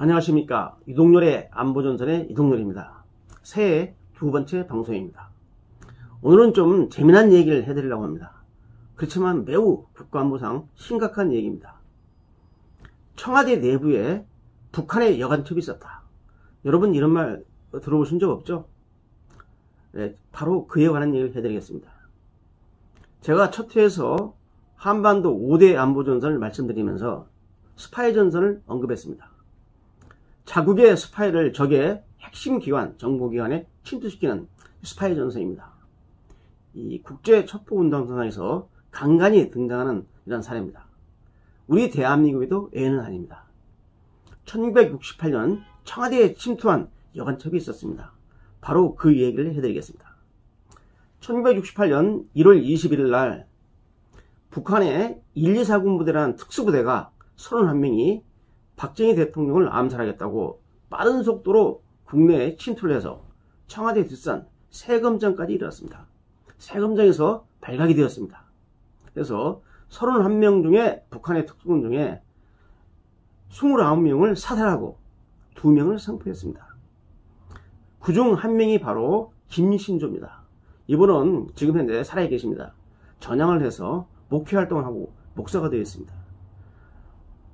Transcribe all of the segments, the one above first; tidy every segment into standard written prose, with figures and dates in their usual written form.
안녕하십니까. 이동열의 안보전선의 이동열입니다. 새해 두 번째 방송입니다. 오늘은 좀 재미난 얘기를 해드리려고 합니다. 그렇지만 매우 국가안보상 심각한 얘기입니다. 청와대 내부에 북한의 여간첩이 있었다. 여러분 이런 말 들어보신 적 없죠? 네, 바로 그에 관한 얘기를 해드리겠습니다. 제가 첫 회에서 한반도 5대 안보전선을 말씀드리면서 스파이 전선을 언급했습니다. 자국의 스파이를 적의 핵심 기관, 정보기관에 침투시키는 스파이 전선입니다. 이 국제첩보운동선상에서 간간히 등장하는 이런 사례입니다. 우리 대한민국에도 예는 아닙니다. 1968년 청와대에 침투한 여간첩이 있었습니다. 바로 그 얘기를 해드리겠습니다. 1968년 1월 21일 날 북한의 124군 부대라는 특수부대가 31명이 박정희 대통령을 암살하겠다고 빠른 속도로 국내에 침투를 해서 청와대 뒷산 세검장까지 이르렀습니다. 세검장에서 발각이 되었습니다. 그래서 31명 중에 북한의 특수군 중에 29명을 사살하고 2명을 성포했습니다. 그중 한 명이 바로 김신조입니다. 이분은 지금 현재 살아계십니다. 전향을 해서 목회 활동을 하고 목사가 되어 있습니다.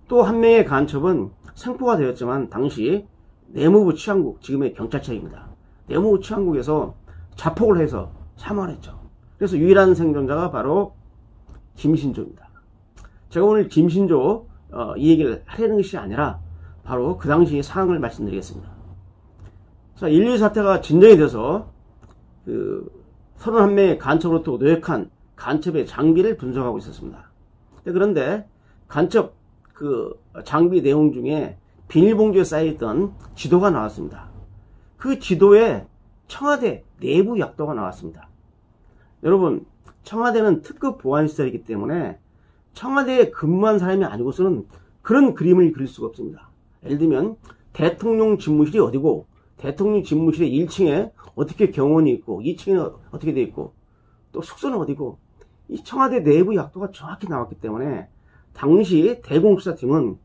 또 한 명의 간첩은 생포가 되었지만 당시 내무부 치안국, 지금의 경찰청입니다. 내무부 치안국에서 자폭을 해서 사망을 했죠. 그래서 유일한 생존자가 바로 김신조입니다. 제가 오늘 김신조 이 얘기를 하려는 것이 아니라 바로 그 당시 상황을 말씀드리겠습니다. 자, 1.12 사태가 진정이 돼서 그 31명의 간첩으로부터 노획한 간첩의 장비를 분석하고 있었습니다. 그런데 간첩 그 장비 내용 중에 비닐봉지에 쌓여있던 지도가 나왔습니다. 그 지도에 청와대 내부 약도가 나왔습니다. 여러분, 청와대는 특급 보안시설이기 때문에 청와대에 근무한 사람이 아니고서는 그런 그림을 그릴 수가 없습니다. 예를 들면 대통령 집무실이 어디고 대통령 집무실의 1층에 어떻게 경호원이 있고 2층에 어떻게 돼 있고 또 숙소는 어디고, 이 청와대 내부 약도가 정확히 나왔기 때문에 당시 대공수사팀은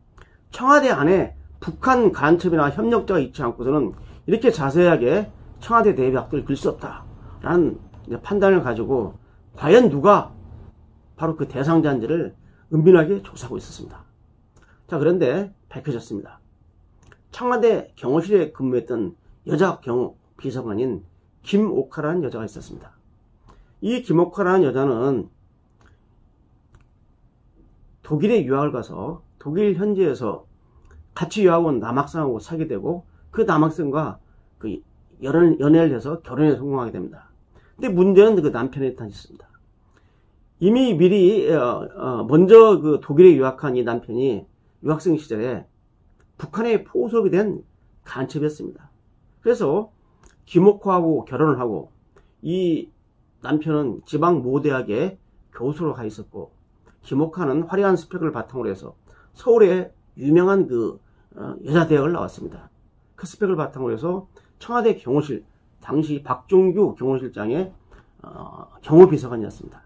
청와대 안에 북한 간첩이나 협력자가 있지 않고서는 이렇게 자세하게 청와대 내부 약도를 그릴 수 없다라는 판단을 가지고 과연 누가 바로 그 대상자인지를 은밀하게 조사하고 있었습니다. 자, 그런데 밝혀졌습니다. 청와대 경호실에 근무했던 여자 경호 비서관인 김옥화라는 여자가 있었습니다. 이 김옥화라는 여자는 독일에 유학을 가서 독일 현지에서 같이 유학 온 남학생하고 사귀게 되고 그 남학생과 그 연애를 해서 결혼에 성공하게 됩니다. 근데 문제는 그 남편에 있습니다. 이미 미리 먼저 그 독일에 유학한 이 남편이 유학생 시절에 북한에 포섭이 된 간첩이었습니다. 그래서 김옥화하고 결혼을 하고 이 남편은 지방 모 대학에 교수로 가 있었고, 김옥화는 화려한 스펙을 바탕으로 해서 서울의 유명한 그 여자 대학을 나왔습니다. 그 스펙을 바탕으로 해서 청와대 경호실, 당시 박종규 경호실장의 경호비서관이었습니다.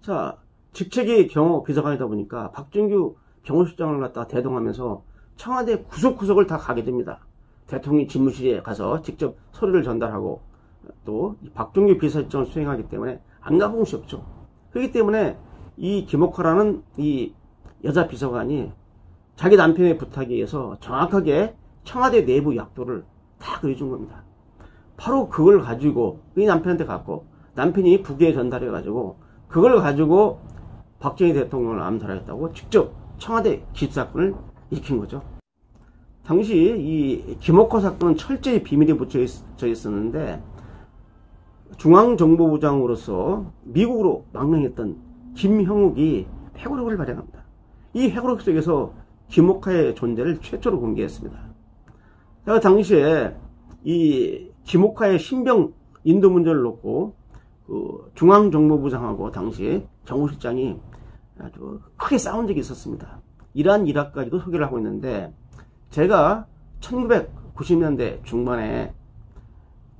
자, 직책이 경호비서관이다 보니까 박종규 경호실장을 갖다가 대동하면서 청와대 구석구석을 다 가게 됩니다. 대통령 집무실에 가서 직접 서류를 전달하고 또 박종규 비서실장을 수행하기 때문에 안 가본 곳이 없죠. 그렇기 때문에 이 김옥화라는 이 여자 비서관이 자기 남편의 부탁에 의해서 정확하게 청와대 내부 약도를 다 그려준 겁니다. 바로 그걸 가지고 이 남편한테 갖고 남편이 북에 전달해 가지고 그걸 가지고 박정희 대통령을 암살하겠다고 직접 청와대 기습사건을 일으킨 거죠. 당시 이 김옥화 사건은 철저히 비밀에 묻혀 있었는데 중앙정보부장으로서 미국으로 망명했던 김형욱이 회고록을 발행합니다. 이 회고록 속에서 김옥화의 존재를 최초로 공개했습니다. 제가 당시에 이 김옥화의 신병 인도 문제를 놓고 그 중앙정보부장하고 당시 경호실장이 아주 크게 싸운 적이 있었습니다. 이러한 일화까지도 소개를 하고 있는데, 제가 1990년대 중반에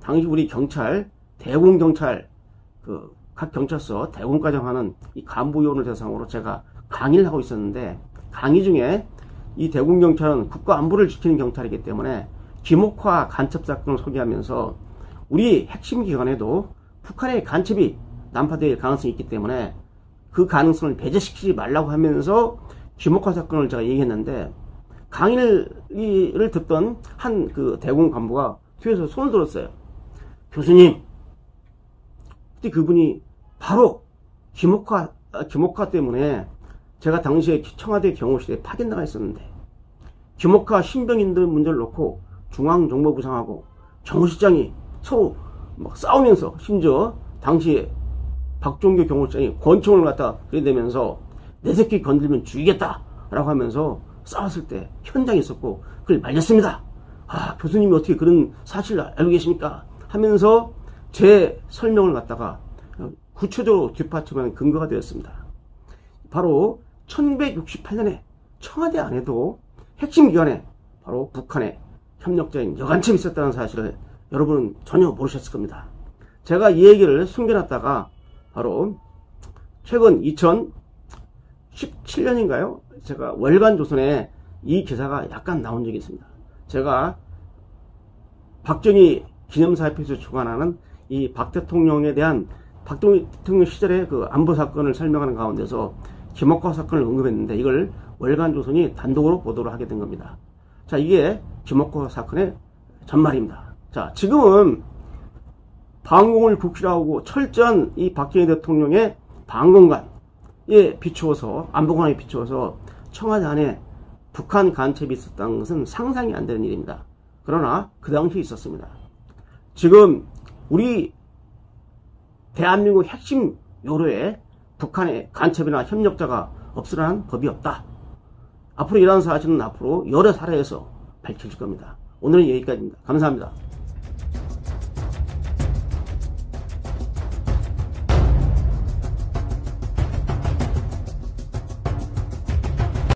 당시 우리 경찰, 대공경찰, 각 경찰서 대공과정 하는 이 간부위원을 대상으로 제가 강의를 하고 있었는데, 강의 중에 이 대군경찰은 국가 안보를 지키는 경찰이기 때문에 김옥화 간첩 사건을 소개하면서 우리 핵심 기관에도 북한의 간첩이 난파될 가능성이 있기 때문에 그 가능성을 배제시키지 말라고 하면서 김옥화 사건을 제가 얘기했는데, 강의를 듣던 한 그 대공 간부가 뒤에서 손을 들었어요. 교수님, 그때 그분이 바로 김옥화 때문에 제가 당시에 청와대 경호실에 파견 나가 있었는데, 김옥화 신병인들 문제를 놓고 중앙정보부상하고 경호실장이 서로 막 싸우면서, 심지어 당시에 박종규 경호실장이 권총을 갖다 들이대면서 내 새끼 건들면 죽이겠다 라고 하면서 싸웠을 때 현장에 있었고 그걸 말렸습니다. 아, 교수님이 어떻게 그런 사실을 알고 계십니까? 하면서 제 설명을 갖다가 구체적으로 뒷받침하는 근거가 되었습니다. 바로 1968년에 청와대 안에도 핵심 기관에 바로 북한의 협력자인 여간첩이 있었다는 사실을 여러분은 전혀 모르셨을 겁니다. 제가 이 얘기를 숨겨놨다가 바로 최근 2017년인가요? 제가 월간조선에 이 기사가 약간 나온 적이 있습니다. 제가 박정희 기념사협회에서 주관하는 이 박 대통령에 대한 대통령 시절의 그 안보 사건을 설명하는 가운데서 김옥화 사건을 언급했는데, 이걸 월간조선이 단독으로 보도를 하게 된 겁니다. 자, 이게 김옥화 사건의 전말입니다. 자, 지금은 방공을 국시하고 철저한 이 박정희 대통령의 방공관에 비추어서, 안보관에 비추어서 청와대 안에 북한 간첩이 있었다는 것은 상상이 안 되는 일입니다. 그러나 그 당시에 있었습니다. 지금 우리 대한민국 핵심 요로에 북한의 간첩이나 협력자가 없으라는 법이 없다. 앞으로 이러한 사실은 앞으로 여러 사례에서 밝혀질 겁니다. 오늘은 여기까지입니다. 감사합니다.